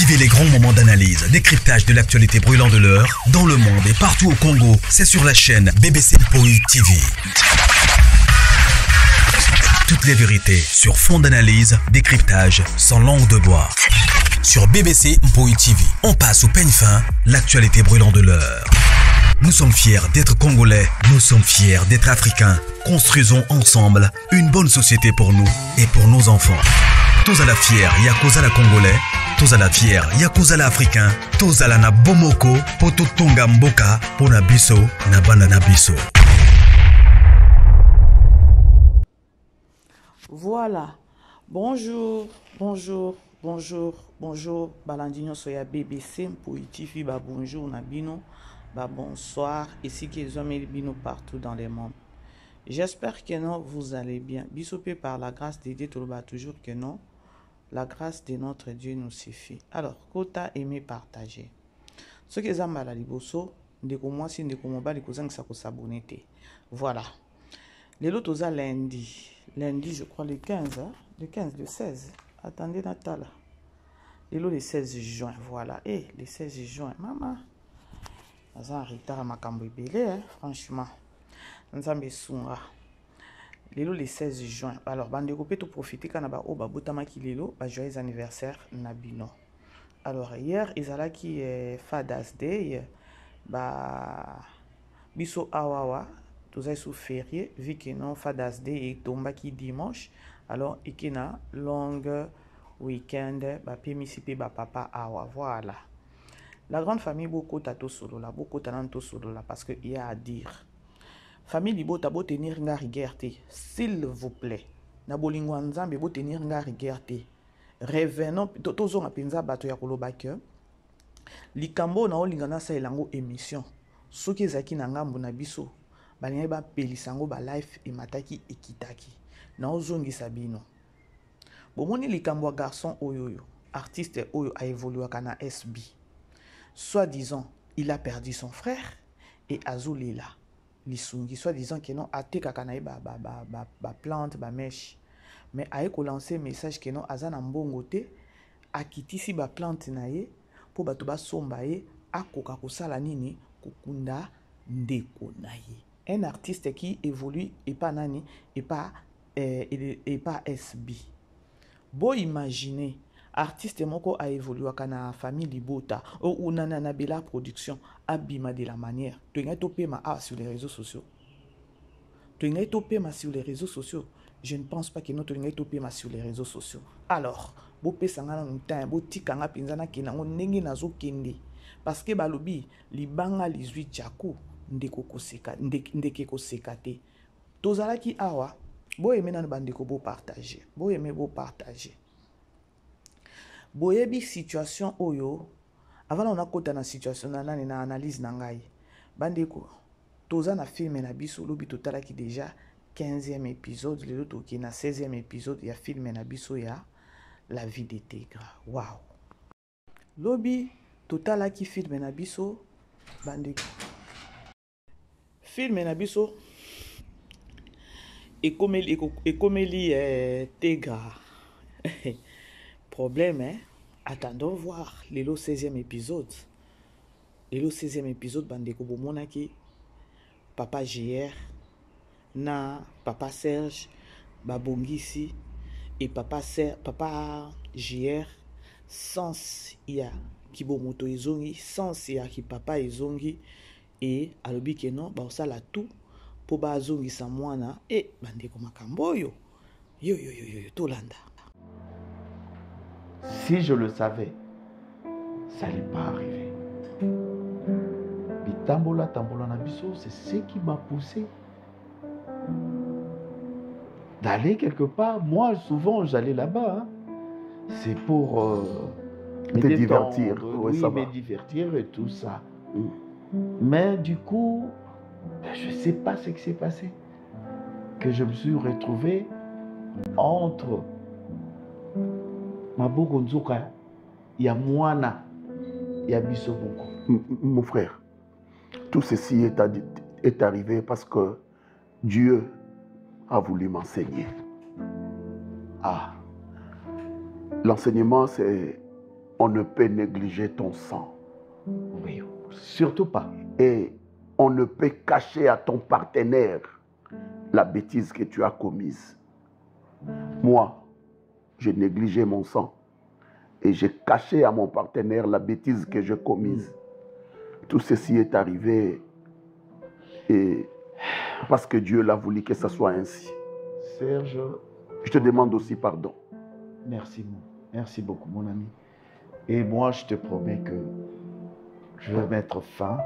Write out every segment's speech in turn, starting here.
Vivez les grands moments d'analyse, décryptage de l'actualité brûlante de l'heure, dans le monde et partout au Congo. C'est sur la chaîne BBC Mpoi TV. Toutes les vérités sur fond d'analyse, décryptage, sans langue de bois. Sur BBC Mpoi TV, on passe au peigne fin, l'actualité brûlante de l'heure. Nous sommes fiers d'être Congolais, nous sommes fiers d'être Africains. Construisons ensemble une bonne société pour nous et pour nos enfants. Tous à la fière, Yakozala Congolais. Tous à la fière, Yakozala Africain. Tous à la na Bomoko, Poto Tonga Mboka, Pona Biso, na Banana Biso. Voilà. Bonjour, bonjour, bonjour, bonjour. Balandino soya BBC Mpoi TV, ba bonjour Nabino, ba bonsoir. Ici qu'ils ont mis Bino partout dans les mondes. J'espère que non, vous allez bien. Bisopé par la grâce de Dieu, toujours que non. La grâce de notre Dieu nous suffit. Alors, Kota aimé partager. Ce que vous avez liboso, ndeko mwasi ndeko mobali kozangisa ko s'abonner. Voilà. Les lots aux lundi. Lundi, je crois le 15, hein? Le 16. Attendez Natala. Les lots le 16 juin, voilà. Et le 16 juin, maman. Nous avons un retard à ma cambribélé, hein? Franchement. Nous avons sunga. Lelo le 16 juin. Alors, bande copé tout profiter quand on a botama ki lelo, ba joyeux anniversaire Nabino. Alors, hier, ils allaient qui Father's Day, ba biso awawa, tous ay sous férié, vu que non Father's Day et tomba qui dimanche. Alors, ikena long week-end, ba pemisipe ba papa awa, voilà. La grande famille beaucoup tato solo là, beaucoup talento solo là, parce que il y a à dire. Famille libo tabo tenir nga rigueur, s'il vous plaît. Na bolingo nzambe bo tenir nga rigueur. Revenons tozo ngapenza bato ya koloba ke likambo na olinga na sa elango émission. Soki ezaki na ngambo na biso, balinga ba pelisango ba life e mataki ekitaki. Na ozongisa bino. Bomoni likambo ya garçon oyoyo, artiste oyo a évolué kana SB. Soi-disant, il a perdu son frère et Azulela. Lisungi, soit-disant que non, a te kakanaï ba plante, ba mèche. Mais a eko lancé message que non, azan ambongo te, a kitisi ba plante naye, pour bato ba somba ye, a koka kosala nini, kukunda ndeko naye. Un artiste qui évolue, et pas nani, et pas SB. Bon imaginez, artiste moko a évolué kana famille Libota ou nana bela production abima de la manière tu ngai topema sur les réseaux sociaux. Tu ngai topema sur les réseaux sociaux. Je ne pense pas que notre ngai topema sur les réseaux sociaux. Alors, bo pesanga na ntan bo tikanga pinzana kinango ndenge nazo kende parce que balobi libanga lizwi chaku ndeko koseka ndeke koseka te. Tozalaki awa bo emena bandeko bo partager. Bo aimer bo partager. Boyebi situation oyo avant on a kota na situation na analyse na ngai bandeko toza na film na biso lobi totala ki déjà 15e épisode le to ki na 16e épisode ya film na biso ya la vie de Tegra. Wow. Lobi totala ki film na biso bandeko film na biso ekomeli Tegra. Problème, hein? Attendons voir le 16e épisode. Le 16e épisode, bandeko bomonaki papa JR na papa Serge babongisi et papa JR sans ya kibomoto ezongi sans ya ki papa ezongi et alobi ke non ba osala tout po ba zongi sa mwana et bandeko makambo yo tolanda. Si je le savais, ça n'allait pas arriver. Tambola Nabiso, c'est ce qui m'a poussé d'aller quelque part. Moi, souvent, j'allais là-bas. Hein. C'est pour me divertir. Oui, me divertir et tout ça. Mais du coup, je ne sais pas ce qui s'est passé. Que je me suis retrouvé entre Maboko Nzoka, il y a Moana, il y a Bissoboko. Mon frère, tout ceci est arrivé parce que Dieu a voulu m'enseigner. Ah, L'enseignement, c'est on ne peut négliger ton sang. Oui, surtout pas. Et on ne peut cacher à ton partenaire la bêtise que tu as commise. Moi, j'ai négligé mon sang et j'ai caché à mon partenaire la bêtise que j'ai commise. Tout ceci est arrivé et parce que Dieu l'a voulu que ça soit ainsi. Serge, je te demande aussi pardon. Merci beaucoup, mon ami. Et moi, je te promets que je vais mettre fin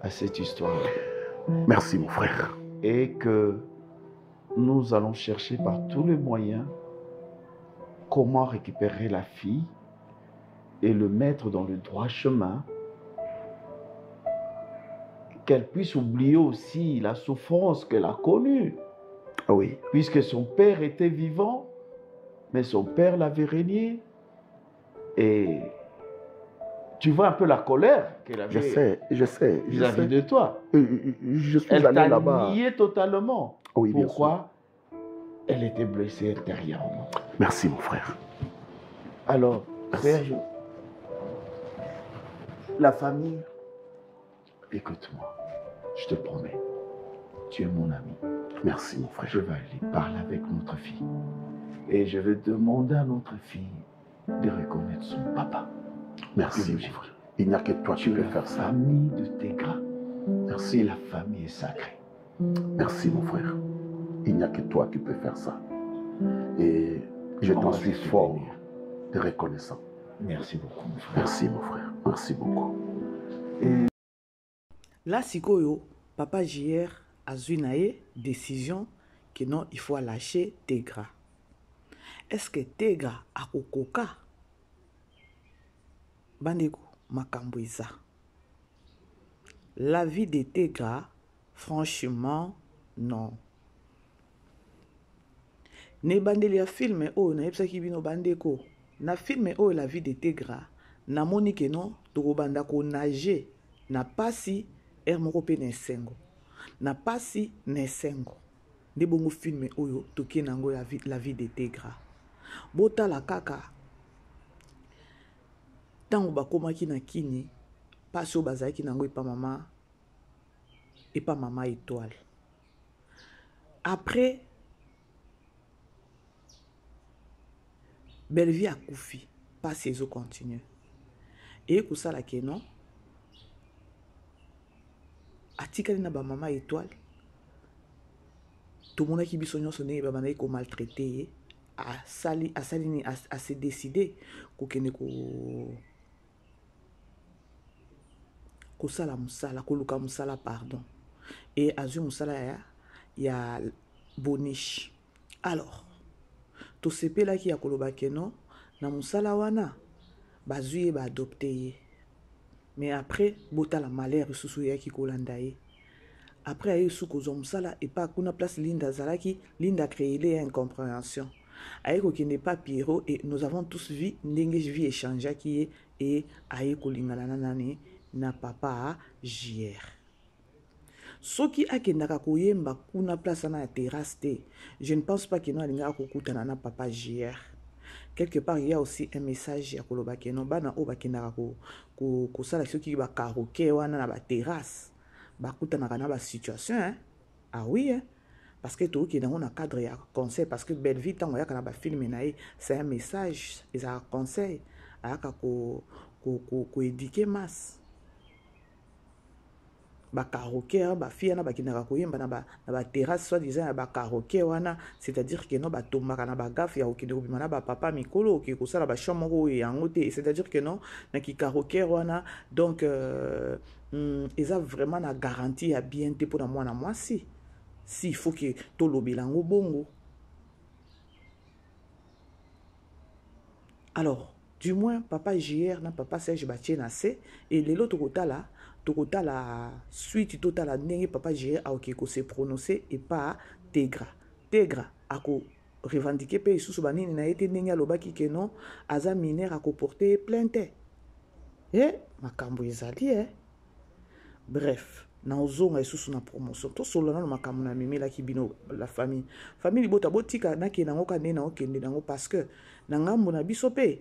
à cette histoire. Merci, mon frère. Et que nous allons chercher par tous les moyens comment récupérer la fille et le mettre dans le droit chemin, qu'elle puisse oublier aussi la souffrance qu'elle a connue. Oui. Puisque son père était vivant, mais son père l'avait régné. Et tu vois un peu la colère qu'elle avait. Je sais. Vis-à-vis de toi. Je suis elle allé là-bas. Elle t'a nié totalement. Oui, pourquoi? Elle était blessée intérieurement. Merci, mon frère. Alors, Serge, la famille, écoute-moi, je te promets, tu es mon ami. Merci, mon frère. Je vais aller parler avec notre fille. Et je vais demander à notre fille de reconnaître son papa. Merci, mon frère. Il n'y a que toi qui peux faire ça. La famille de Tegra. Merci. Et la famille est sacrée. Merci, mon frère. Il n'y a que toi qui peux faire ça. Et je t'en suis fort de reconnaissant. Merci beaucoup, mon frère. Merci, mon frère. Merci beaucoup. Et... Là, sikoyo, papa JR a eu décision que non, il faut lâcher Tegra. Est-ce que Tegra a kokoka? Bandeko, makambo eza. La vie de Tegra, franchement, non. Ne bandeli ya film o na yebisa ki bino bandeko. Na film o la vie de Tegra, na moni ke non, toko banda ko nager, na pasi moko pe na esengo. Na pasi na esengo. Nde bongo film oyo toki nango la vie de Tegra. Bota la kaka. Tango bakomaki na kini, pasi o bazaki nango epa mama étoile. Après belle vie a koufi, pas ses eaux continuent. Et pour ça la non, atikali na ba mama étoile. Tout le monde qui bisogno sonné ba bana ko maltraité a se décider ko kene ko sala musala ko luka musala pardon. Et azu musala ya boniche. Alors to sepela ki ya koloba keno na musala wana bazui ba adopté. Mais après bota la malheur susu ya ki kolanda ye. Après aye suko zo musala et pas kuna place Linda zalaki, Linda créé les incompréhension. Aye ko kende pas Pierrot et nous avons tous vu ndenge vie échanger qui et aye ko lingana nani na papa JR. Soki akendaka koyemba kuna place na terrasse te, je ne pense pas que no alinga kokutana na papa JR. Quelque part il y a aussi un message ya koloba ke no bana o bakendaka ko sala soki ba karaoke wana na ba terrasse bakutana na ba situation hein. Ah oui hein. Parce que tout qui dans un cadre ya conseil parce que belle vie tango ya kana ba film na c'est un message et ça conseil aka ko éduquer masse. Ba karaoke ba fille na ba kinaka koyemba na ba terrasse soit disant ba karaoke wana c'est-à-dire que non ba tombaka na ba gaffe ya okende obima na ba papa mikolo ki ko sala ba chambre yango te c'est-à-dire que non na ki karaoke wana donc ils ont vraiment la garantie à bien te pour moi na moi si il faut que to lobelango bongo. Alors du moins papa JR na papa Serge Batien na se et les autres kotala tokota la suite totale ndenge papa JR a ok ko se prononcer et pas Tegra a ko revendiquer pe sous banini na été ndenge alobaki ke non aza mineur a ko porter plainte makambo ezali bref na ozonga sous na promotion to solo na makambo na mimela ki bino la famille bota botika na ke nango ka nena okende nango parce que na ngambo na biso pe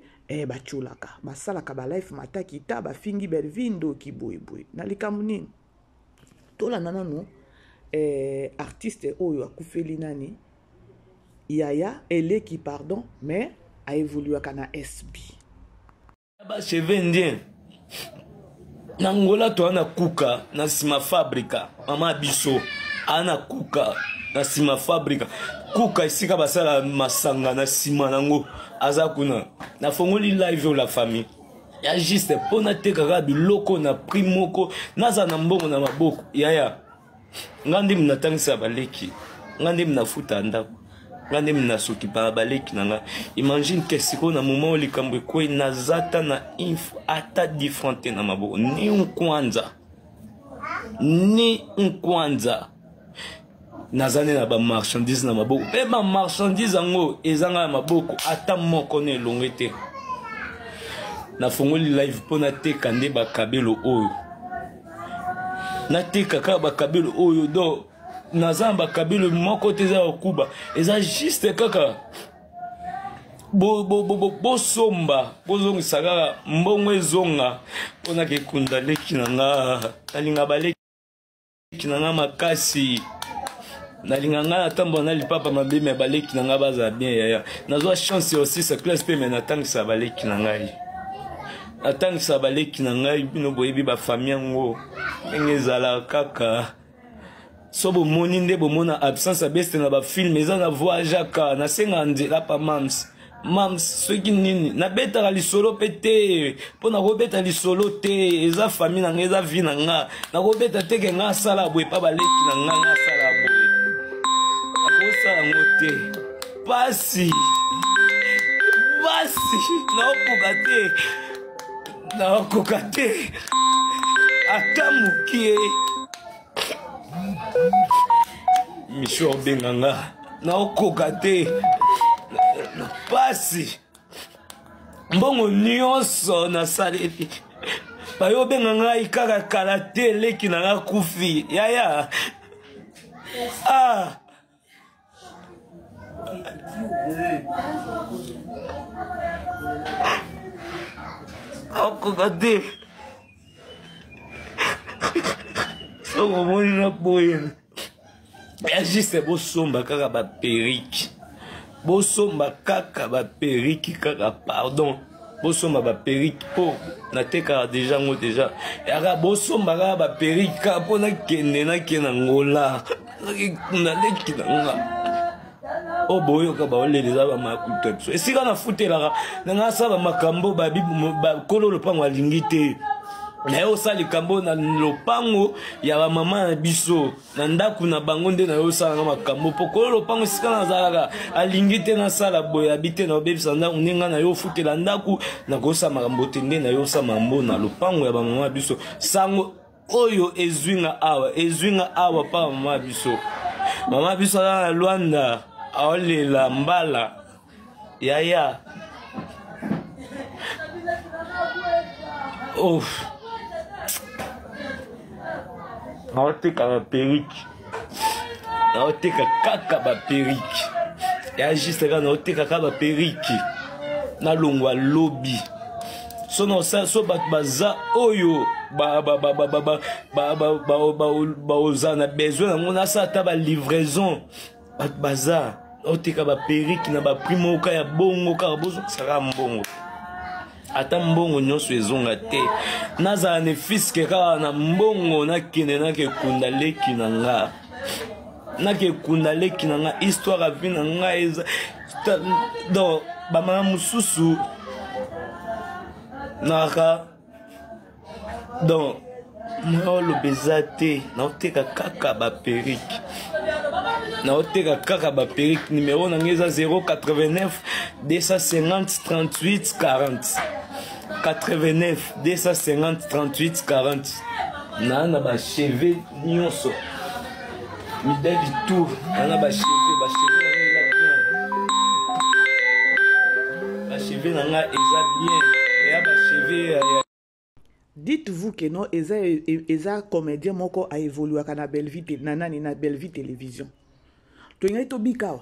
bachulaka basalaka ba life mataki ta bafingi bervindo kiboyeboye na likambo nini tolanda nanu artiste oyo akufeli nani Yaya eleki pardon mais a évolué kana SB ba cheve indien na ngola to ana kuka na sima fabrika mama biso ana kuka na sima fabrika kuka isika basala masanga na sima nango aza kuna na fongoli live la famille ya juste pona tekaka biloko na primoko naza na mbongo na maboko yaya ngandi mnatangisa baleki ngandi mnafuta ndako ngandi mnasuki pa baleki nanga imagine que siko na moment likambo ko nazata na info ata differente na maboko ni unkwanza nazane na ba marchandise na maboko pe ba marchandise ngo ezanga na maboko ata moko ne longete na fongoli live pona teka nde ba kabelo oyo na teka ka ba kabelo oyo do nazamba kabelo moko teza okuba eza juste kaka bo somba bozongisa kaka mbongo ezonga pona ke kunda leki nanga nalinga baleki nanga makasi nalinga nga natambo na lipapa mabe me baleki nanga baza bien yaya nazwa chance aussi sa classe pe me natangisa baleki nanga natangisa baleki nanga bino boyebi ba famille ngo ngezala kaka so bomoni nde bomona absence abeste na ba film eza na voyage na senga nzela pa mams soki nini nabetaka lisolo pe te mpo nakobeta lisolo te eza famille na nga eza vie na nga nakobeta teke nga asala boye pa baleki na nga nga asala boye akosala ngo te pasi naokoka te ata mokie misho obenganga naokoka te pasi mbongo nyonso nasaleli bayobenga ngai kaka kala te eleki na nga kufi yaya naokoka te soko moni na boye ya juste bosomba kaka baperiki bosomba kaka baperiki kaka pardon bosomba baperiki po natekaka deja ngo deja yaka bosomba kaka baperiki kaka mpo nakende nakena ngola naleki na nga o boyoka baoleleza bamakuta biso esika nafutelaka nanga asala makambo bakolo lopango alingi te naye osala likambo na lopango ya bamama na biso na ndako na bango nde naye osalanga makambo mpo kolo lopango esika nazalaka alingi te nasala boye abi te na obebisa ndako nde nga naye ofutela ndako nakosala makambo te nde naye osala mambo na lopango ya bamama na biso sango oyo ezwinga awa pa bamama na biso mama na biso aza na Lwanda aolela mbala yaya naoteka baperiki naoteka kaka baperiki ya juste kaka naoteka kaka baperiki nalongwa lobi so bato baza oyo baoza na besoin nango nasala ata balivraison bato baza naoteka baperiki na baprimo oka ya bongo kaka bozokisaka mbongo ata mbongo nyonso ezonga te nazala ne fiske kaka na mbongo nakende nakekunda leki na nga histoire avi na nga eza don bamama mosusu naka don naoloba eza te naoteka kaka baperiki naoteka kaka baperiki numero nanga eza 089 250 38 40 89 250 38 40 na bacheve nyonso mideli tour na bacheve nanga eza bien eya bacheve. Dites-vous que non eza comédien moko a évolué na Belleville na Belleville télévision. Toingai to bika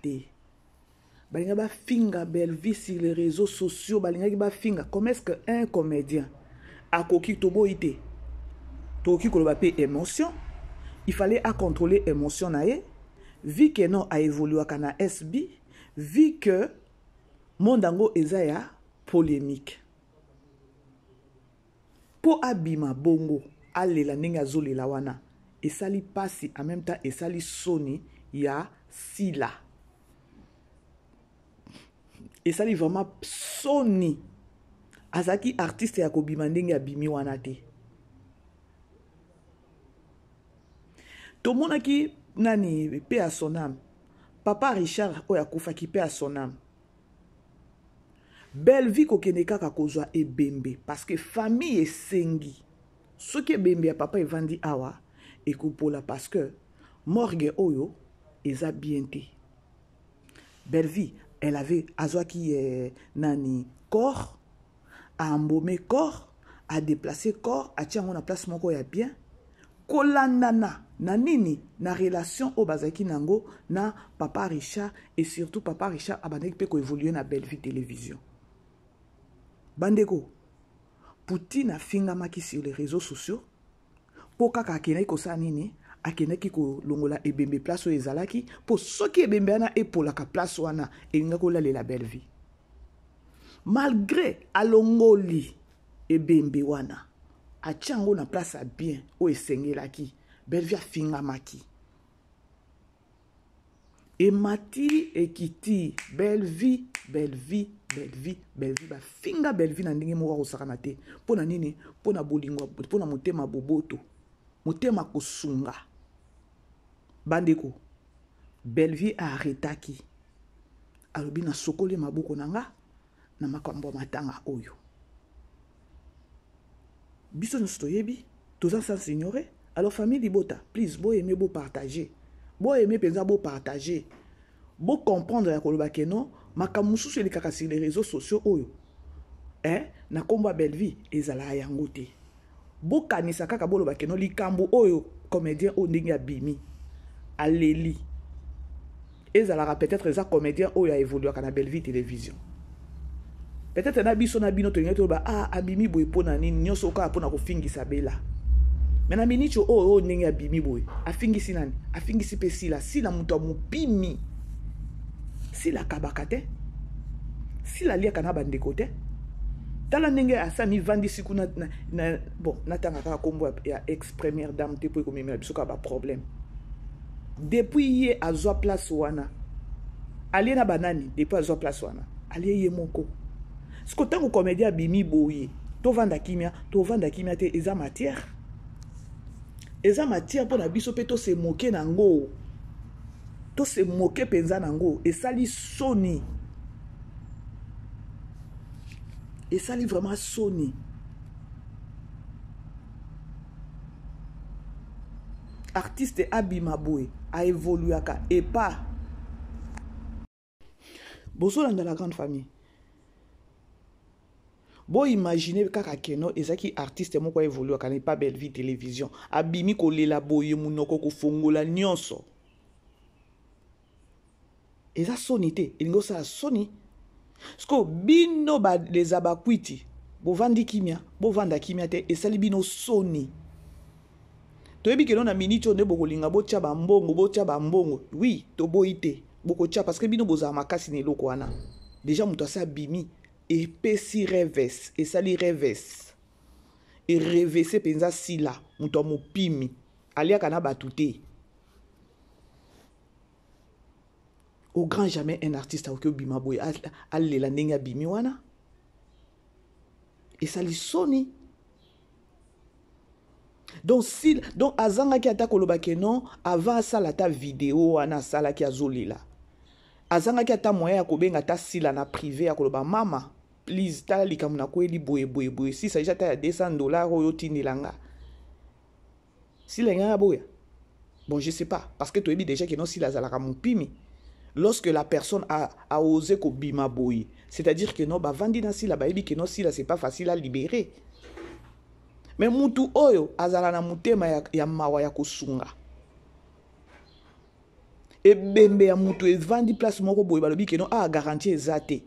te. balinga ba finga Belle-Vie sur les réseaux sociaux, balinga ba finga. Comment est-ce qu'un comédien a koki tobo ite? Toki koloba pe émotion. Il fallait à contrôler émotion nae. Vu que non a évolué à na SB, vu que mondango ezaya polémique. Po abima bongo alela ninga zoli la wana. Et sali pasi en même temps et sali soni ya sila. Et sali vraiment soni. Azaki artiste ya kobima ndenge ya bimi wana te. Tomona ki nani paix à son âme. Papa Richard oya kufa ki paix à son âme. Belle-Vie kokene kaka kozwa ebembe parce que famille esengi. Ce qui ebembe ya papa evandi awa ekopola parce que morgue oyo eza bien te. Belle-Vie elle avait azwa ki nani corps a embaumé corps, a déplacé corps, a tiango na place moko ya bien. Kolandana na nini na relation au bazaki nango na papa Richard et surtout papa Richard abandaki pe ko évoluer na Belle-Vie télévision. Bandeko, Poutine a fingamaki sur les réseaux sociaux pour kaka akenaki kosa nini akenaki ko longola ebembe place o ezalaki pour soki ebembe ana epolaka place wana elinga kolalela Belle-Vie. Malgré alongoli ebembe wana atiango na place a bien o esengelaki Belle-Vie a fingamaki. Et mati ekiti Belle-Vie ba finga Belle-Vie na ndenge moko kosakana te. Pona nini? Pona bolingwa, pona motema boboto. Motema kosunga. Bandeko. Belle-Vie a arrêtaki. Alobi na sokole maboko nanga na makambo matanga oyo. Biso nous toyebi, tous sans ignorer. Alors famille Libota, please, bo aimer bo partager. Bo aimer penza bo partager. Bo comprendre ya koloba keno makamusu sur les réseaux sociaux oyo. Na komba Belle-Vie ezala yango te. Bo kanisa kaka bolo bakeno likambo oyo comédien o ndenge ya bimi. Aleli. Ezala peut-être eza comédien oyo a évolué na Belle-Vie télévision. Peut-être na biso na bino to ngeto ba abimi boy pona nini nyoso ka pona ko fingisa bela. Mais na minicho o ndenge ya bimi boy. Afingisi nani? Afingisi pe sila muto amupimi. Sila kabakate. Sila lia kana bandeko te. Tala ndenge asani vandi siku bon natanga kaka kombo ya ex-première dame te po ko memela biso ka ba problème. Depuis ye azwa place wana. Ali na banani depuis azwa place wana. Ali ye moko. Ce que tant que comédien bimi boye, to vanda kimia te eza matière. Eza matière pour na biso pe to se moquer nango. To se moquer penza nango et sali soni. Et sali vraiment soni. Artiste abima boye a évolué aka et pas. Boso dans la grande famille. Bon, imaginez kaka keno ezaki artiste moko évolue kana pas Belle-Vie télévision. Abimi ko lela boye munoko ko fongola nyonso. Eza sonité, elingo sa soni. Sko bino ba les abakwiti, bo vandi kimia, bo vanda kimia te esali bino soni. Toyebi ke non na minito ne bokolinga bo tia ba mbongo. Oui, to boite, boko tia parce que bino boza makasi ne loko wana. Déjà muto sa bimi. Et pesi reves, et sali reves. Et revese penza sila, muto mupimi. Alia kana batute. Au grand jamais un artiste a oké bima boy, alle la nenga bimi wana. Et sali soni. Donc azanga ki ata koloba ke non, avant sala ta vidéo wana sala ki azolila. Azanga ki ata moyen ya kobenga ta sila na privé ya koloba mama. Please, tala likamuna kweli boye. Si ça jata ya $200 oyo tinilanga. Si lenga boya. Bon, je sais pas. Parce que tu as dit déjà que non, si la zalaka pimi. Lorsque la personne a osé ko bima boye. C'est-à-dire que non, ba vandi na si la ba ebi que non, si la c'est pas facile à libérer. Mais mutu oyo azala na mutema ya mawa ya kosunga. et bembe ya mutu evandi place moko boye balobi ke non a garantie ezate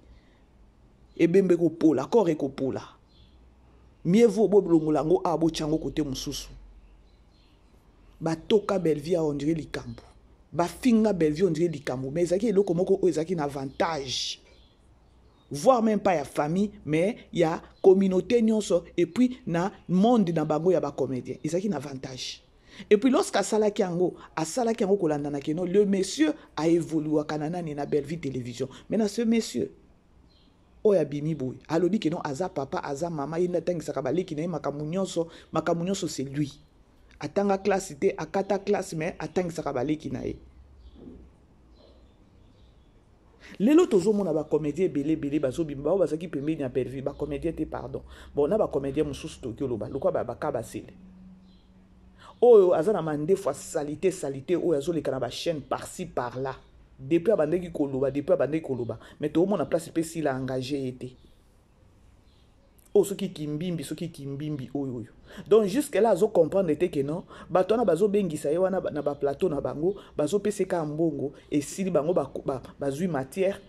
et bembe ko pola corps ko pola mieux vaut boblongola ngo a bo chango côté mususu ba toka Belleville on dirait likambo ba finga Belleville on dirait likambo mais ezaki eloko moko o ezaki na avantage voire même pas ya famille mais ya communauté nyonso et puis na monde na bango ya ba comédien ezaki na avantage. Et puis lorsqu'à salaki yango kolanda na keno le monsieur a évolué kanana ni na Belleville télévision. Maintenant ce monsieur oya bimi boy alobi keno aza papa aza mama yina tangisaka baleki na makamunyoso c'est lui. Atanga classe té akata classe mais atangisaka baleki na ye. Lelo tozomona ba comédien belé bazo bimba bazaki pembeni ya Belleville ba comédien té pardon. Bon na ba comédien mususu tokyo loba lokwa ba kabasele. Oyo azana mande fois salité oyo azoleka na ba chaîne par-ci par-là depuis abandeki koloba mais to mona place pe si la engagé été o soki kimbimbi oyo donc jusque là azo comprendre te que non batona bazo bengisa ye wana na ba plateau na bango bazo peseka mbongo et sili bango bazui matière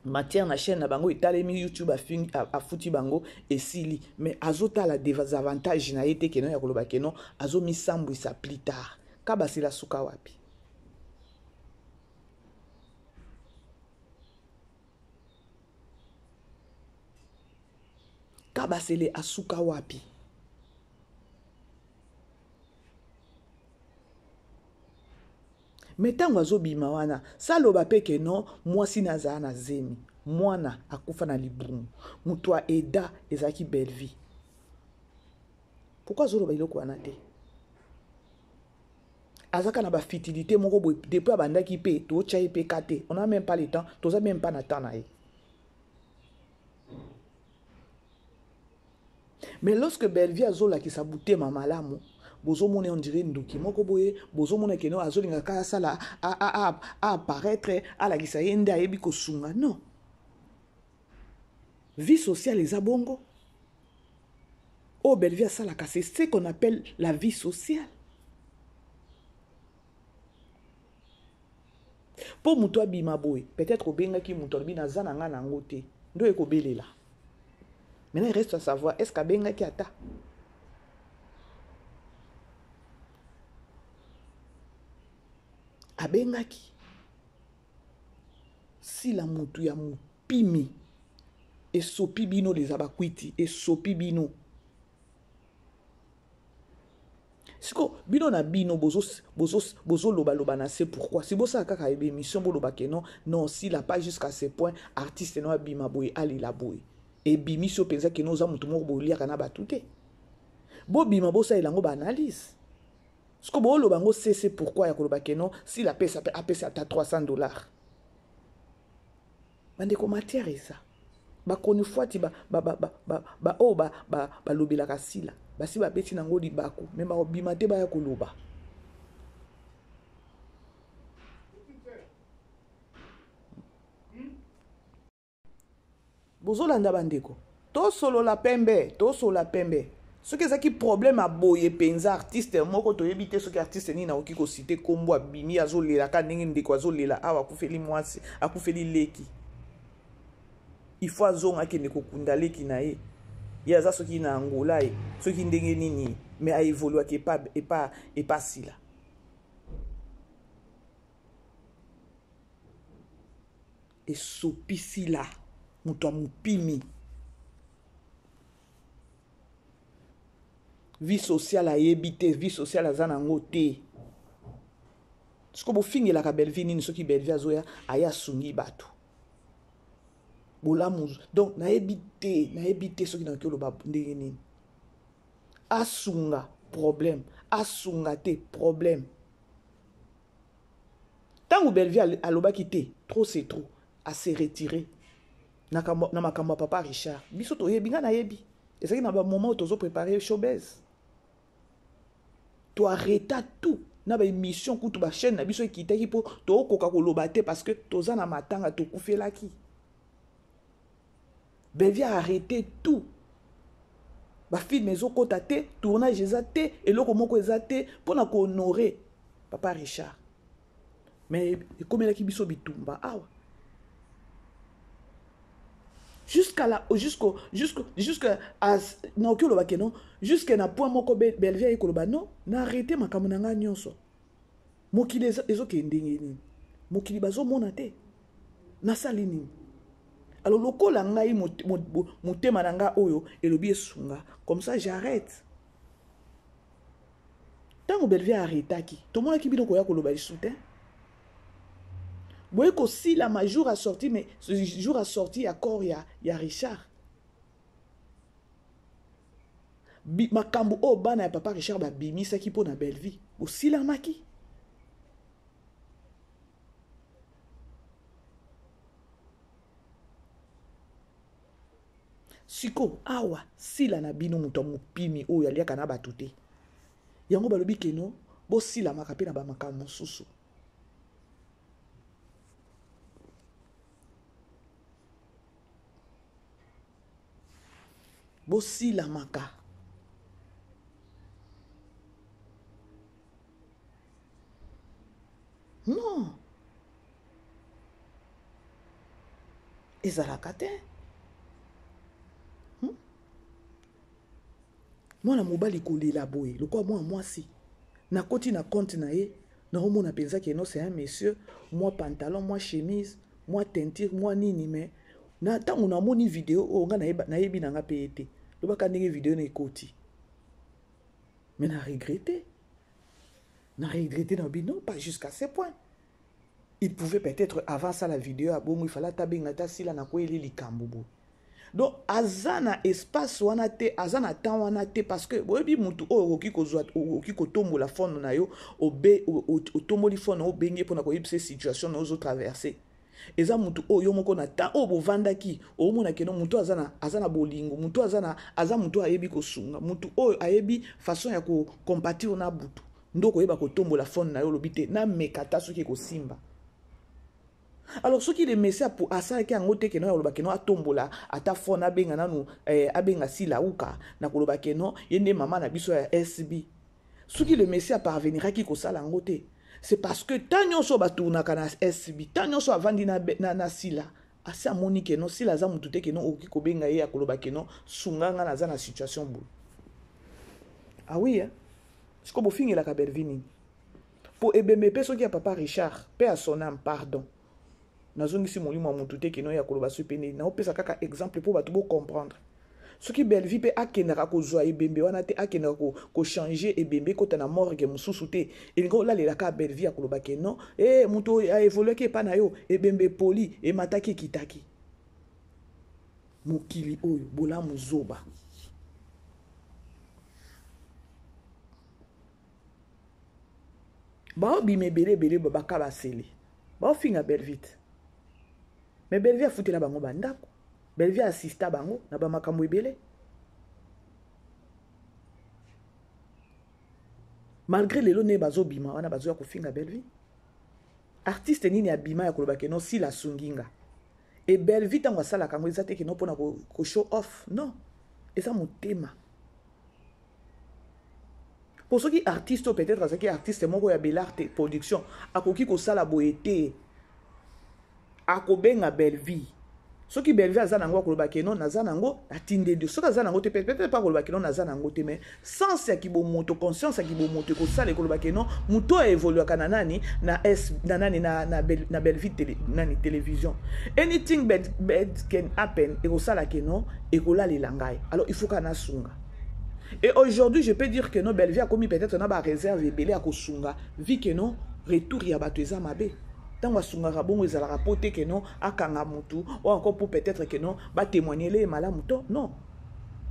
na chaîne na bango etalemi YouTube a futi bango esili mais azota la désavantage na été keno ya koloba keno azo misambwisa plus tard kabasila suka wapi kabasele asuka wapi metango azobima wana saloba pe keno mwasi nazala na zemi mwana akufa na libumu mutu aeda ezaki Belleville pourquoi azoloba iloko wana te azaka na ba futilité moko boy depuis abandaki pe to chaye pe kate on a même pas le temps toza même pas na temps na ye. Mais lorsque Belleville azola ki sa bouté mamalamu bozo mone on dirait ndoki moko boye bozo mone keno azolinga ka sala a apparaître à la kisa yende ayebi ko sunga non vie sociale les abongo oh Belleville sala ka c'est ce qu'on appelle la vie sociale pour muto bima boye peut-être obenga ki muto bina zana nga na ngote ndo ekobelela. Maintenant, il reste à savoir, est-ce qu'à Bengaki ata? A Bengaki. Si la moutou ya moupimi, et sopi bino les abakwiti, et sopi bino. Siko, bino na bino, bozo loba na c'est pourquoi. Si bosa kaka ebe émission bo loba ke non, si la pas jusqu'à ce point, artiste no abima boy, ali la boy. Et bimisio pensa que nous avons tout le monde lié à na batouté. Bo bima bo sa ilango ba analyse. Ce que bo lo bango c'est pourquoi ya koloba ke non si la paie ça peut appeler ça $300. Bande ko matière ça. Ba koni fuati ba lobela kasila. Ba si ba beti nango di bako même ba bima te ba ya koloba. Bozolanda bandeko to solo la pembe ce que ça qui problème a boye penza artiste moko to yebite ce que artiste ni na oki ko citer kombo bimi azolela ka ndenge ndeko azolela awa kufeli mwasi akufeli leki il faut azonga ke ndeko kunda leki na ye ya za soki na Angola e soki ndenge nini mais a évolué ke pas sila et sopisi là muto mupimi vie sociale a yebite vie sociale a zanango te siko bo fingela ka Belleville nini soki Belleville azoya aya sungi batu bolamu donc na yebite soki na kilo ba ndenge nini asunga problème asunga te problème tango Belleville alobaki te trop c'est trop à se retirer na makambo papa Richard biso to yebi nga na yebi ezaki na ba moment tozo préparer showbiz to arrêta tout na ba émission kutu ba chaîne na biso ekitaki po to koka koloba te parce que toza na matanga to kufelaki Belleville a arrêté tout ba film ezokota te tournage eza te eloko moko eza te pona ko honorer papa Richard mais comme la kibiso bitumba awa jusqu'à la jusqu'à na okyo loba non jusqu'à na point moko Belleville ekoloba non na arrêter makambo na nga nyonso mokili ezokende nini mokili bazomona te nasali nini alors lokola ngai motema na nga oyo elobi esunga comme ça j'arrête tango Belleville arrêtaki tomonaki bino koya koloba lisu te boye ko si la ma jour a sorti mais ce jour a sorti accord ya Richard makambo o bana ya papa Richard ba bimisa ki po na Belleville aussi la maki siko awa sila na bino muto mupimi oyo aliaka na batu te yango balobi keno bo sila makape na ba makambo mosusu bosi la maka non ezalaka te mwana mobali kolela boye lokwa mwa mwasi na koti na compte na ye na omona penza keno c'est un monsieur moi pantalon moi chemise moi teinture moi nini mais na tango na moni vidéo o nga na yebi na nga pete lobaka ndenge vidéo na ekoti mais na regretté na bino pas jusqu'à ce point il pouvait peut-être avant ça la vidéo abongo il fallait tabenga ta sila na ko eli likambo donc azana espace wana te azana temps wana te parce que boyebi mutu o oki kozwa oki kotombola fond na yo otomboli fond o bengi pona ko yebise situation na ozo traverser eza mutu oyo moko na temps o bovandaki o mona keno mutu azana bolingo mutu aza mutu ayebi kosunga mutu oyo ayebi façon ya ko compatir na butu ndoko yeba kotombola fond na yo lobite na mekata soki ko simba. Alors ce qui les messieurs pour asa ki angote ke no ya loba ke no atombola ata fona benga nanu abenga sila uka na koloba ke no yende mama na biso ya SB ce qui les messieurs parvenira ki ko sala ngote c'est parce que tanyo so batuna kana SB tanyo so avandi na sila asa moni ke no sila za mutu te ke no oki ko benga ye ya koloba ke no sunganga na za na situation bu ah oui hein ce ko bofingi la ka Belleville pour ebembe pe so ki ya papa Richard paix à son âme pardon nazongisi molimo mutu te keno ya koloba supene na opesa kaka exemple pour batu bo comprendre ce qui Belleville pe akenaka kozwa ebembe wana te akenaka ko changer ebembe kota na morgue mususu te elingo la lela ka Belleville ya koloba keno mutu a évolué ke pa na yo ebembe poli e mataki kitaki mokili oyo bola muzoba ba bime bele babaka baseli ba finga Belleville. Mais Belleville a foutu la bango bandako. Belleville a assisté à bango na ba makambo ebele. Malgré les lois bazo bima wana bazo ya kofinga Belleville. Artiste nini ya bima ya koloba keno si la sunginga. Et Belleville tango sala kango ezate keno pona ko show off. Non. Eza motema. Pour ceux qui artistes peut-être ceux qui artistes moko ya belarte production akoki ko sala boete. Akobenga Belleville. Ce qui Belleville azana ngo koloba keno nazana ngo atinde de. Ce que azana ngo te peut-être pas koloba keno nazana ngo te mais sans ya kibo moto conscience ya kibo moto ko sala koloba keno muto a évolué kana nani na Belleville télé nani télévision. Anything bad can happen et ko sala keno et ko la lelangai. Alors il faut kana sunga. Et aujourd'hui je peux dire que no Belleville a commis peut-être na ba réserve belé a ko sunga vu que non retour ya bato eza mabe. Tant que sunga rabongo ezala rapote que non akanga mutu ou encore pour peut-être que non ba témoigner les malamuto non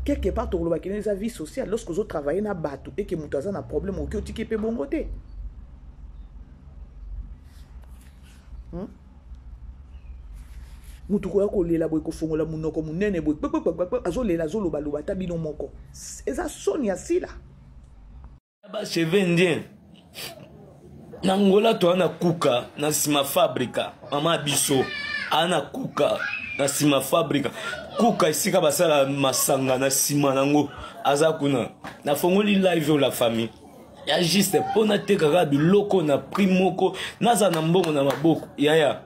quelque part to loba que les vie sociale lorsque vous travaillez na bato et que mutu aza na problème au ki otiki pe bongo te mutu ko yakolela boy ko fongola munoko munene boy azolela azoloba loba ta bino moko eza sonia sila ba cheve indien Nangola to ana kuka na sima fabrika mama biso ana kuka na sima fabrika kuka isika basala masanga na sima nango aza kuna na fongoli live la famille ya juste pona te kaka biloko na primoko naza na mbongo na maboko yaya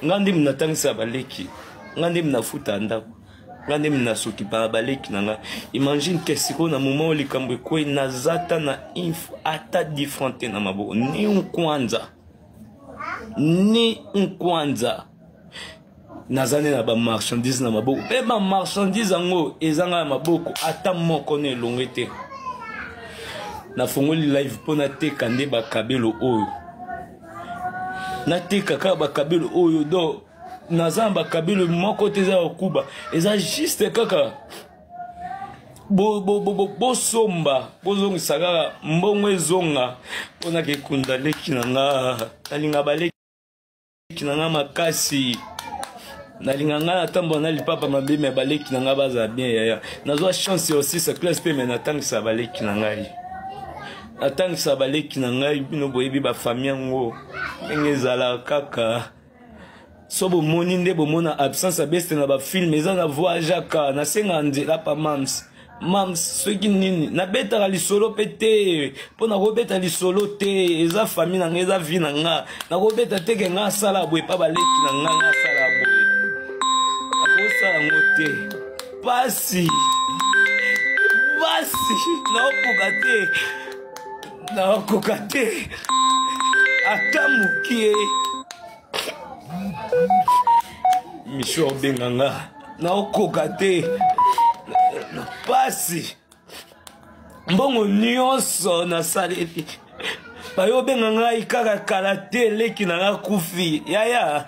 ngandi mnatangisa baleki ngandi mnafuta ndako ngandi mnasukipa baleki nanga imagine que siko na moment où likambo ekwe nazata na info ata differente na maboko ni nkwanza nazane na ba marchandise na maboko pe ba marchandise yango ezanga na maboko ata moko ne elongo te na fongoli live pona teka nde bakabelo oyo nateka kaka bakabelo oyo do naza bakabelo moko te eza okuba eza juste kaka bosomba bozongisa kaka mbongo ezonga mpona kekunda leki na nga nalinga baleki na nga makasi nalinga nga natambola na lipapa mabe me baleki na nga baza bien yaya nazwa chance aussi sa classe pe me natangisa baleki na ngai natangisa baleki na ngai bino boyebi bafamille yango ndenge ezala kaka so bomoni nde bomona absence abeste na bafilme eza na voyagaka nasenga nzela pa mams soki nini nabetaka lisolo mpe te mpo nakobeta lisolo te eza famille na nga eza vi na nga nakobeta teke nga asala boye pa baleki na nga nga asala boye nakosala yango te pasi naokoka te ata mokie misho obenga nga naokoka te pasi mbongo nyonso nasaleli bayobenga ngai kaka kala te eleki na nga kufi yaya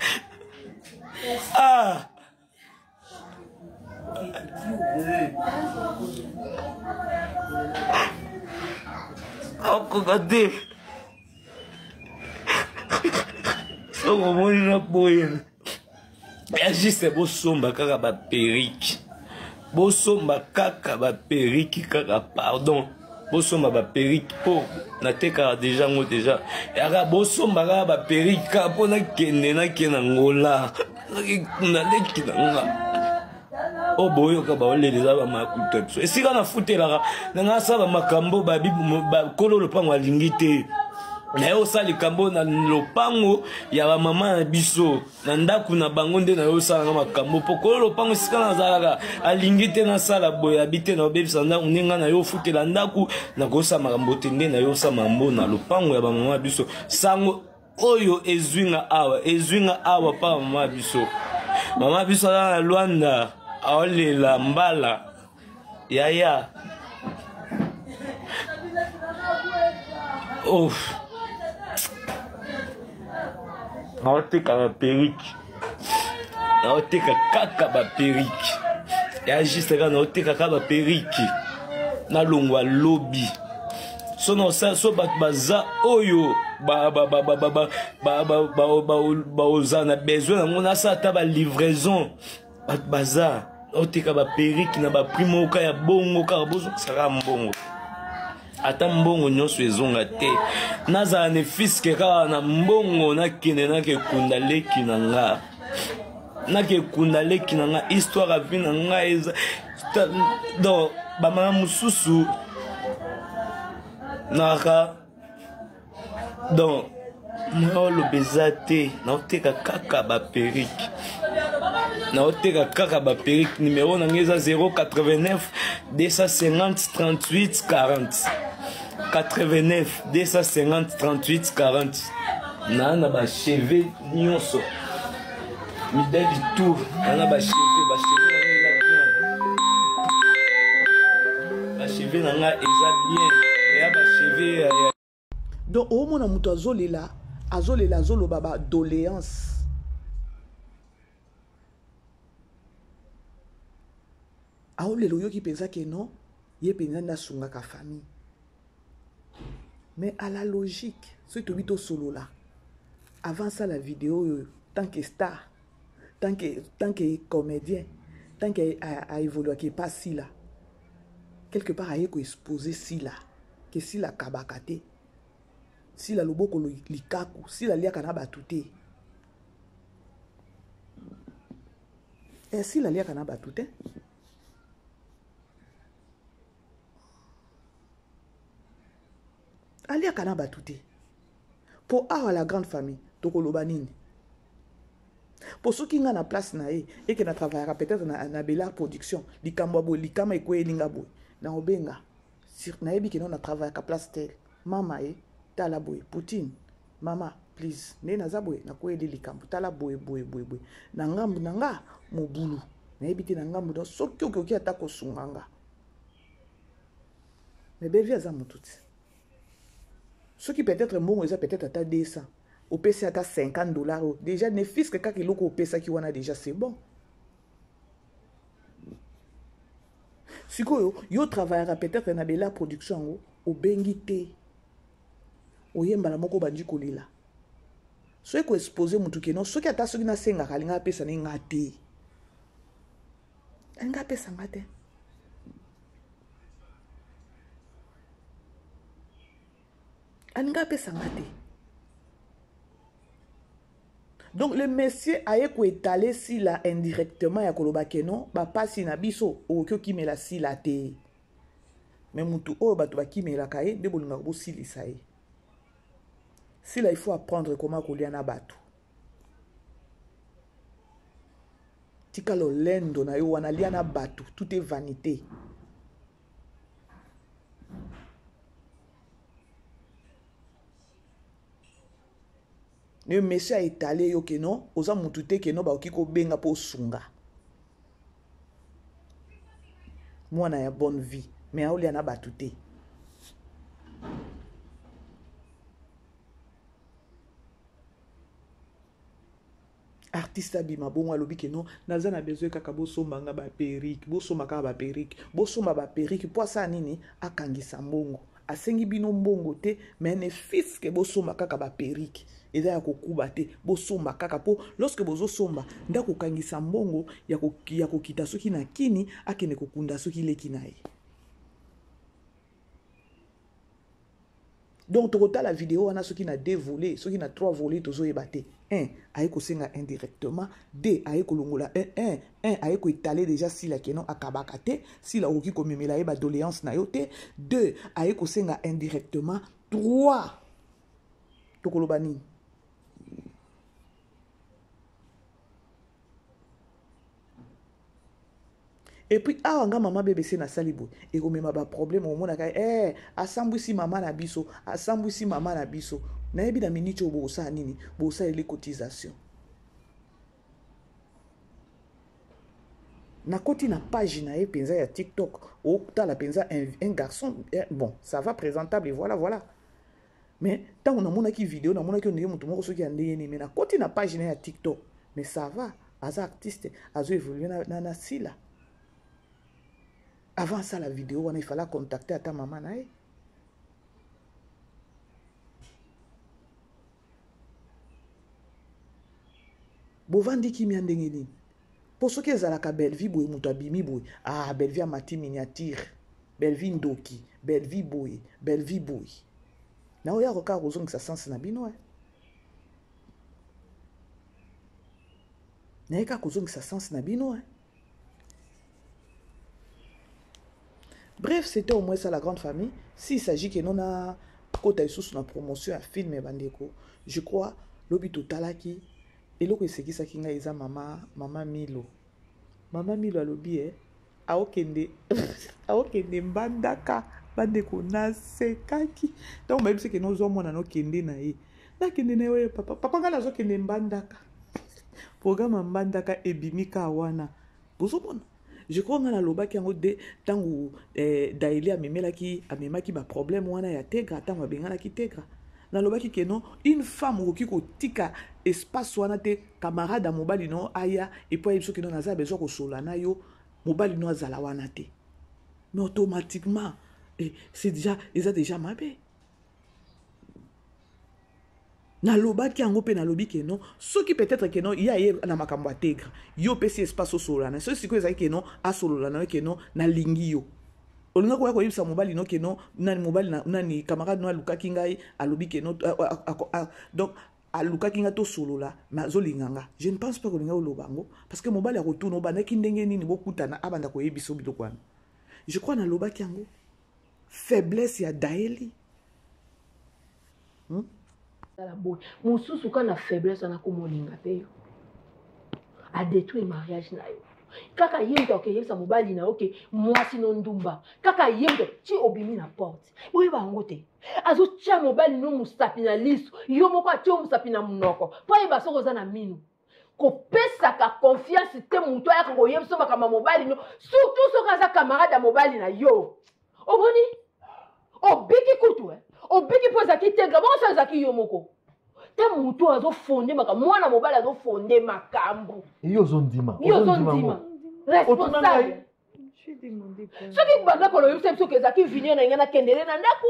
naokoka te soko moni na boye ya juste bosomba kaka baperiki bosomba kaka baperiki kaka pardon bosomba baperiki po natekaka deja ngo deja yaka bosomba kaka baperiki kaka mpo nakende nakena ngola naleki na nga o boyoka baoleleza bamakuta biso esika nafutelaka nanga asala makambo bakolo lopango alingi te naye osala likambo na lopango ya bamama na biso na ndako na bango nde naye osalanga makambo mpo kolo lopango esika nazalaka alingi te nasala boye abi te naobebisa ndako nde nga naye ofutela ndako nakosala makambo te nde naye osala mambo na lopango ya bamama na biso sango oyo ezwinga awa pa bamama na biso mama na biso aza na Lwanda aolela mbala yaya naoteka baperiki naoteka kaka baperiki ya juste kaka naoteka kaka baperiki nalongwa lobi so bato baza oyo baoza na besoin nango nasala ata balivraison bato baza naoteka baperiki na baprime oka ya bongo kaka bozokisaka mbongo ata mbongo nyonso ezonga te nazala ne fiske kaka na mbongo nakende nakekunda leki na nga histoire ya vi na nga eza donc bamama mosusu naka donc naoloba eza te naoteka kaka baperiki naoteka kaka baperiki numero na nga eza 089 250 38 40 89 250 38 40 na bacheve nyonso mideli tour na bacheve na nga eza bien eya bacheve donc omona moto azolela azoloba ba doléance aolela oyoki mpenza ke non ye mpenza nde asungaka famille mais à la logique soki tobi tosolola avant ça la vidéo tant que star tant que comédien tant que a évolué que pas si là quelque part aye ko exposer si là que si la kabakate si la loboko likaku si la liaka na batu te si la liaka na batu te Ali akana batute. Pour avoir la grande famille, tokoloba nini. Pour ceux qui sont na place na et qui na travaillera peut-être na Bella production, likambo bo likama ekwe linga boy. Na obenga. Sur na ebi qui na travailler à place tel. Mama tala boy Poutine. Mama please ne na zabwe na ko edi likambo tala boy. Na ngambu nanga mobulu. Na ebi te na ngambu do soki oki atako sunganga. Mais belle vie à Zamoutout. Ce qui peut-être bon, ils ont peut-être à 200. Au PC à $50. Déjà, ne fils que quand il au PC qui a déjà, c'est bon. Si vous travaillez peut-être dans la production, au Bengite, au Yembala Moko Bandikolila. Ce qui est exposé, ce qui est à ce qui n'a pas de PC, c'est un gâté. Un gâté, c'est un gâté. Donc le monsieur a étalé si la indirectement ya koloba keno ba pasi na biso o ki me la si la te mais mutu o ba to ba ki me la kae de bolinga bo si li sae si là il faut apprendre comment kolia na batu tika lo lendo na yo wana lia na batu tout est vanité. Le monsieur a étalé yo ke non, oza mutute ke non ba okiko benga po sunga. Moi na ya bonne vie, mais aoli ana batute. Artiste abima bon alobi ke non, naza na besoin kaka bo sombanga ba perruque, bo somba ka ba perruque, bo somba ba perruque po sa nini akangisa mbongo. Asengi bino mbongo te, mais ne fils ke bo somba kaka ba perruque. Et ya kokuba te bo somba kaka po lorsque bozo somba ndako kangisa mbongo ya kokita soki na kini akene kokunda soki leki na ye. Donc tokota la vidéo wana soki na 2 volets, soki na 3 volets tozo yebate. 1 aye ko senga indirectement, 2 aye ko longola 1 aye ko étaler déjà si la keno akabaka te, si la oki ko memela ye ba doléance na yo te, 2 aye ko senga indirectement, 3 tokoloba nini. Et puis, anga maman bébé c'est na salibo. Et comme ma ba problème au monde asambu si maman na biso, asambu si maman na biso. Na ebi na minicho bo sa nini, bo sa les cotisations. Na koti na page na e penza ya TikTok, o ta la penza un garçon bon, ça va présentable et voilà. Mais tant on a mona ki vidéo, na mona ki on est mutu moko soki ande ni mais na koti na page na ya TikTok, mais ça va, as artiste, azo évoluer na sila. Avant ça, la vidéo, il fallait contacter à ta maman. Bovandi qui m'y a ndengeli. Pour ceux qui ont la belle vie, boy, mutabimi boy. Ah, belle vie à mati miniature. Belle vie ndoki. Belle vie boy. Belle vie boy. Na oya roka rozong que ça sens na bino. Na eka rozong que ça sens na bino. Bref, c'était au moins ça la grande famille. S'il s'agit que nous avons côté sous la promotion à film et bandeko, je crois l'obito talaki et l'autre c'est qui ça qui nga maman Milo. Maman Milo a lobby aokende mbandaka bandeko na sekaki. Donc même c'est que nous hommes on a no kende na ye. Na kende na ye papa nga nazo kende mbandaka. Programme mbandaka ebimika wana. Bozomona. Je crois que loba ki de tangu daili amemaki ba problème wana ya tegra tangu bengana ki tegra na loba ki keno une femme qui ko tika espace wana te camarade mobali no aya et puis biso keno naza besoin ko solana yo mobali no azala wana te mais automatiquement c'est déjà mabé na loba ki ango pe na lobi ke non ce qui peut-être que non il y a na makambo ategra yo pesi espace solana ce qui ko ezaki ke non a solana ke non na lingi yo olinga ko yebisa mobali no ke non nani mobali na ni camarade no aluka kingai alobi ke non donc aluka kinga to solola na zolinganga je ne pense pas que linga lobango parce que mobali a retourno bana ki ndenge nini bokutana abanda ko yebiso biloko. Je crois na loba ki ango faiblesse ya daeli. Mon sous quand la faiblesse on a comme molinga payo a détruit mariage na yo kaka yemto ke yemsa mobali na OK moi sinon ndumba kaka yemto ti obimi na porte boye ba ngote azo tia mobali no musapi na liso yo moko ati musapi na munoko po yeba soko za na minu ko pesa ka confiance te muto ya ko yemso makama mobali no surtout soka za camarade ya mobali na yo oboni obiki kutu obiki poza ki tegra bon ça za ki yo moko te mutu azo fonde makambo mwana mobali azo fonde makambo yo zondima responsable soki banda kolo yo sepso ke zaki venir na ngana kendele na ndaku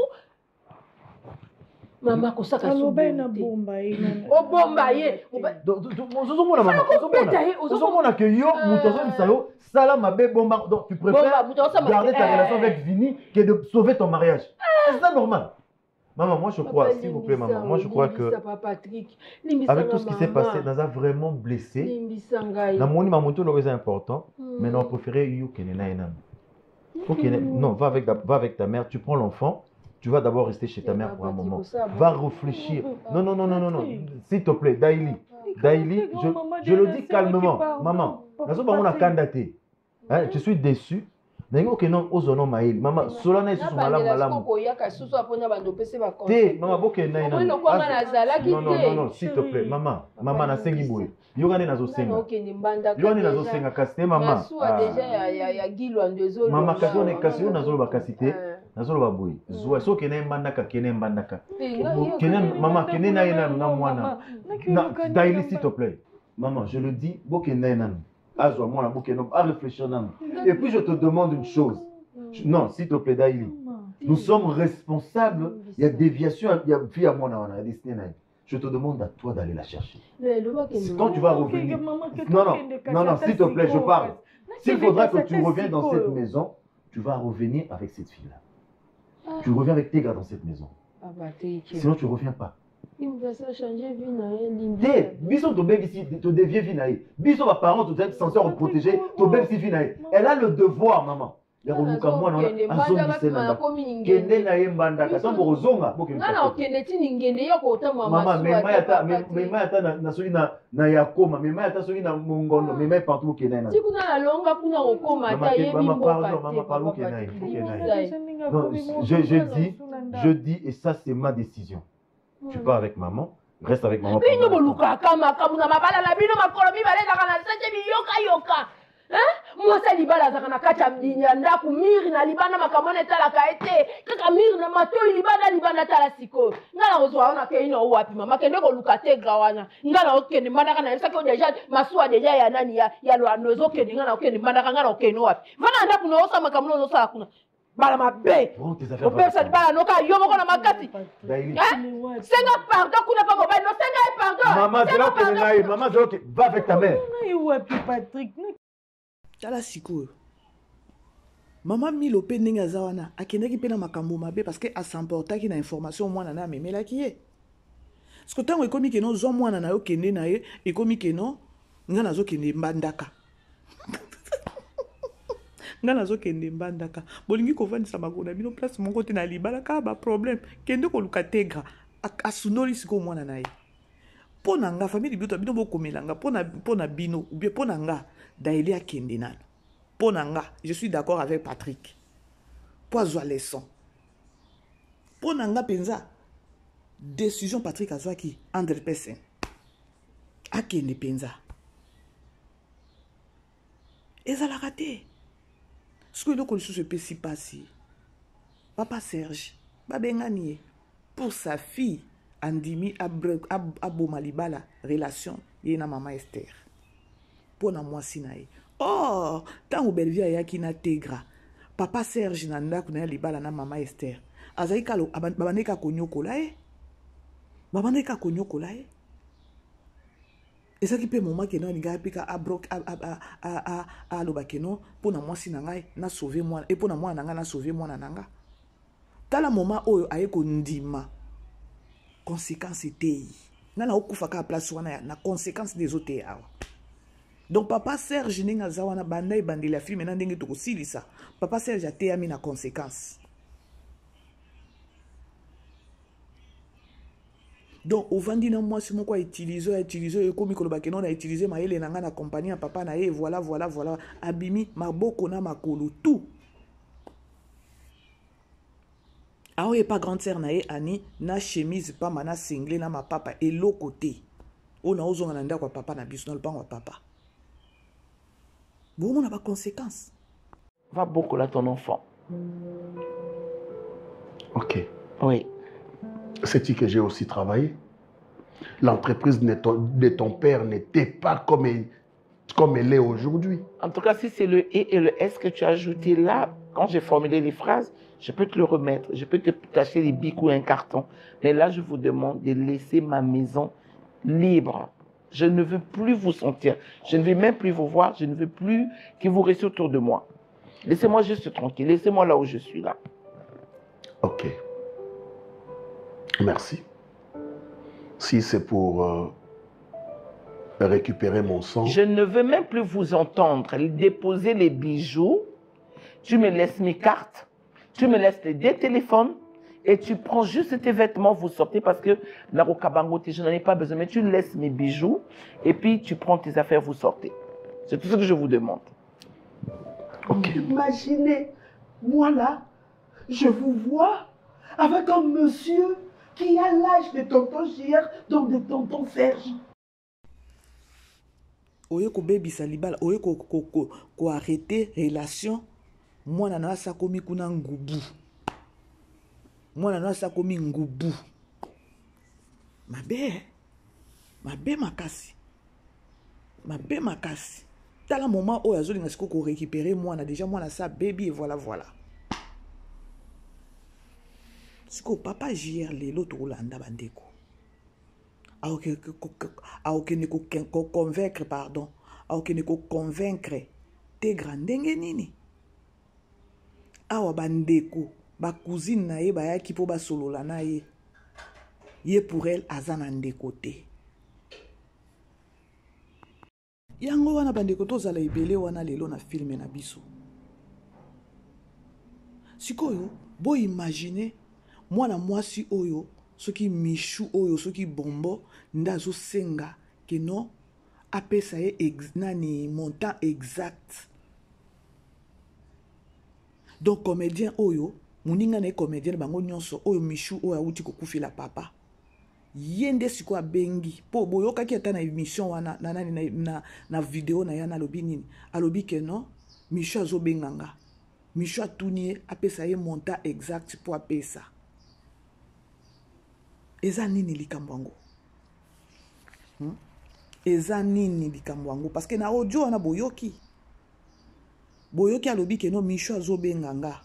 mama ko saka so na bomba ina o bomba ye ozomona que yo mutu azomisa yo sala mabe bomba donc tu préfères garder ta relation avec Vini que de sauver ton mariage. C'est ça normal. Maman, moi je crois, s'il vous plaît, maman, moi je crois que avec tout ce qui s'est passé, nous a vraiment blessé. Dans mon imamoto, c'est important, mais on préférait you non, va avec ta mère, tu prends l'enfant, tu vas d'abord rester chez ta mère pour un moment. Va réfléchir. Non, s'il te plaît, Daily, je le dis calmement, maman, je suis déçu. Nengo que non ozono mail mama solana isu malamu te mama boke na ina non s'il te plaît mama na sengi boye yogane nazo senga kasite mama mama kasi nazo ba kasite nazo ba boye zo so kene mbandaka kene mama kene na ina na mwana Daily s'il te plaît maman je le dis boke na ina à réfléchir. Et puis je te demande une chose. Non, s'il te plaît, Daily. Nous sommes responsables. Il y a déviation, il y a vie à moi, je te demande à toi d'aller la chercher. Quand tu vas revenir. Non, s'il te plaît, je parle. S'il faudra que tu reviennes dans cette maison, tu vas revenir avec cette fille-là. Tu reviens avec tes gars dans cette maison. Sinon, tu ne reviens pas. Biso to bébé ici, to dévier vinaï. Biso va parents to être censé protéger to bébé ici vinaï. Elle a le devoir maman. Ya koluka mwana na azongi na kende na yembanda ka sombo rozonga boke. Ngana okende tini ngende yoko otama mama mema yata na soki na yakoma mema yata soki na mongondo mema partout kende na. Tikuna na longa kuna okoma ta yebi mboka. Maman parle kende. Non, je dis et ça c'est ma décision. Tu pars avec maman, reste avec maman. Bino boluka kama kamuna mabala la bino makolomi baleza kana sanje yoka. Moi ça libala za kana kacha mdinya ku miri na libana makamone tala kaete. Kaka miri na mato libana tala siko. Ngala ozwa ona ke ino wapi mama kende koluka tegra wana. Ngala okende mandaka na saka déjà masua déjà ya nani ya lo anozo kende ngala okende mandaka ngala okende wapi. Vana ndaku no osa makamone osa kuna. Bala mabe. O pesa di bala noka yo moko na makati. Senga pardon kuna pa mobile no senga pardon. Maman zelo ke naï, maman zelo ke va avec ta mère. Patrick. Tala siko. Maman Milo pe ndenge zawana akendaki pe na makambo mabe parce que a s'emportaki na information mwana na memelaki ye. Parce que tango ekomi ke no zo mwana na yo kende na ye ekomi ke no ngana zo kende mbandaka. Ngana zo kende mbandaka bolingi kovandisa makona bino place mon côté na libala ka ba problème kende ko luka tegra asunoli siko mwana na ye pona nga famille bito bino bokomelanga pona bino ou bien pona nga Daily akende nano pona nga je suis d'accord avec Patrick pozo leçon pona nga penza décision Patrick azwaki André Pessen akende penza ezala raté. Ce que le se peut si passer. Papa Serge, Babenganie, pour sa fille, Andimi Abomalibala, relation, et na maman Esther. Pour na moi sinaï. Oh, tant ou Belvia yaki na tegra. Papa Serge nanda kuna libala na maman Esther. Azaika lo babaneka konyoko la e. Babaneka konyoko la e. Et ça qui peut moment que non ni gars pika abrok a lo bakeno pour na moi sinangai na sauver moi et pour na moi nanga na sauver moi nanga. Tala moment oyo ayeko ndima. Conséquence était. Na okufa ka place wana na conséquence des autres awa. Donc papa Serge ninga zawana banda e bandi la fille maintenant ndenge to kosilisa. Papa Serge a teyami na conséquence. Donc ovandi na moi c'est mon quoi utiliser comme koloba ke non a utiliser ma ele nanga na compagnie à papa na e voilà abimi maboko na makolo tout. Ah oui, pas grande sœur na e ani na chemise pas mana single na ma papa et l'autre côté. On a osé en anda kwa papa na biso na le pan papa. Bon, on n'a pas conséquence. Va beaucoup là ton enfant. Ok. Oui. Sais-tu que j'ai aussi travaillé? L'entreprise de ton père n'était pas comme elle est aujourd'hui. En tout cas, si c'est le « et » et le « s » que tu as ajouté là, quand j'ai formulé les phrases, je peux te le remettre. Je peux te tâcher les bics ou un carton. Mais là, je vous demande de laisser ma maison libre. Je ne veux plus vous sentir. Je ne veux même plus vous voir. Je ne veux plus que vous restiez autour de moi. Laissez-moi juste tranquille. Laissez-moi là où je suis là. Ok. Merci. Si c'est pour récupérer mon sang... Je ne veux même plus vous entendre déposer les bijoux. Tu me laisses mes cartes. Tu me laisses les deux téléphones. Et tu prends juste tes vêtements, vous sortez parce que je n'en ai pas besoin. Mais tu laisses mes bijoux. Et puis tu prends tes affaires, vous sortez. C'est tout ce que je vous demande. Ok. Imaginez, moi là, je vous vois avec un monsieur qui a l'âge de tonton JR, donc de tonton Serge. Oye ko baby salibala, oye ko arrêter relation. Moi nana sa komi kuna ngubu. Moi nana sa komi ngubu. Mabe makasi. Mabe makasi. Dans le moment où il y a ko récupérer moi déjà moi na sa baby et voilà. Ce que papa JR l'autre Rolanda bandeko. A convaincre pardon. A convaincre te grandenge nini. Awa bandeko ba cousine na ye ba ya ki po ba solola na ye. Ye pour elle azana ndeko te. Yango wana bandeko tozala ibele wana lelo na filme na biso. Sikoyo bo imaginer mwana mwasi oyo soki michu oyo soki bombo ndazo senga ke no apesa ye nani montant exact. Donc comédien oyo muninga na comédien bango nyonso oyo michu oyo auti kokufila papa yende siko abengi po boyoka ki ata na émission wana na vidéo na yana lobi nini alobi ke no michu azobenganga michu atunie apesa ye montant exact po apesa. Eza nini likambo yango? Eza nini likambo yango? Parce que na audio wana boyoki alobi ke no michu azobenganga.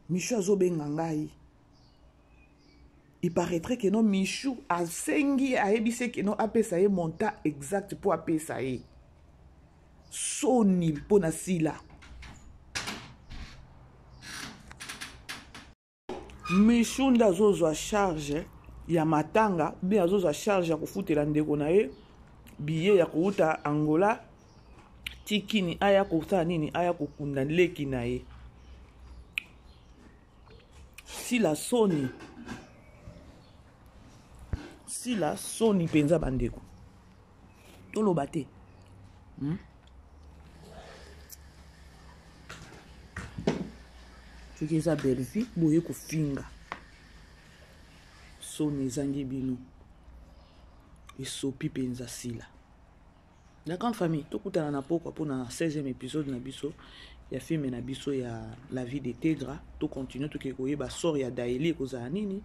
Michu azobenganga yi. Il paraîtrait que non michu asengi aebise ke no apesa ye montant exact po apesa ye. Soni pona sila. Michu ndazozo a charge ya matanga, bien azozo a charge ya kufutela ndeko na ye, billet ya kuuta Angola, tikini aya kuta nini aya kukunda leki na ye. Si la Sony penza bandeko. Tolo bate. Tu que ça belle vie, boye ko finga. Sony zangi bino. Et sopi penza sila. La grande famille, tout kutana na poko pour na 16e épisode na biso. Ya film na biso ya la vie de Tegra. Tout continue tout kekoye ba sort ya Daeli kozala nini.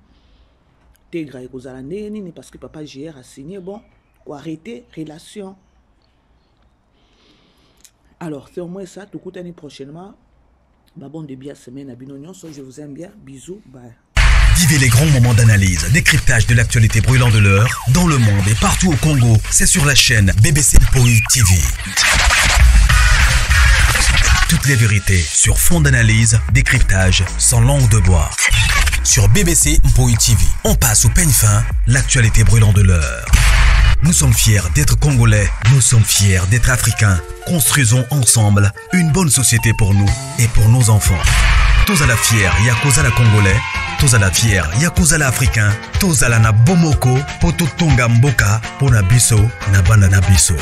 Tegra kozala nini parce que papa JR a signé bon pour arrêter relation. Alors, c'est au moins ça, tout kutani prochainement. Bon début à semaine à Binognon, je vous aime bien, bisous, bye. Vivez les grands moments d'analyse, décryptage de l'actualité brûlante de l'heure, dans le monde et partout au Congo, c'est sur la chaîne BBC Mpoi TV. Toutes les vérités sur fond d'analyse, décryptage sans langue de bois. Sur BBC Mpoi TV, on passe au peigne fin, l'actualité brûlante de l'heure. Nous sommes fiers d'être Congolais, nous sommes fiers d'être Africains. Construisons ensemble une bonne société pour nous et pour nos enfants. Tous à la fière, Yakoza la Congolais, tozala fier ya kozala africain tozala na bomoko po totonga mboka po na biso na banda na biso.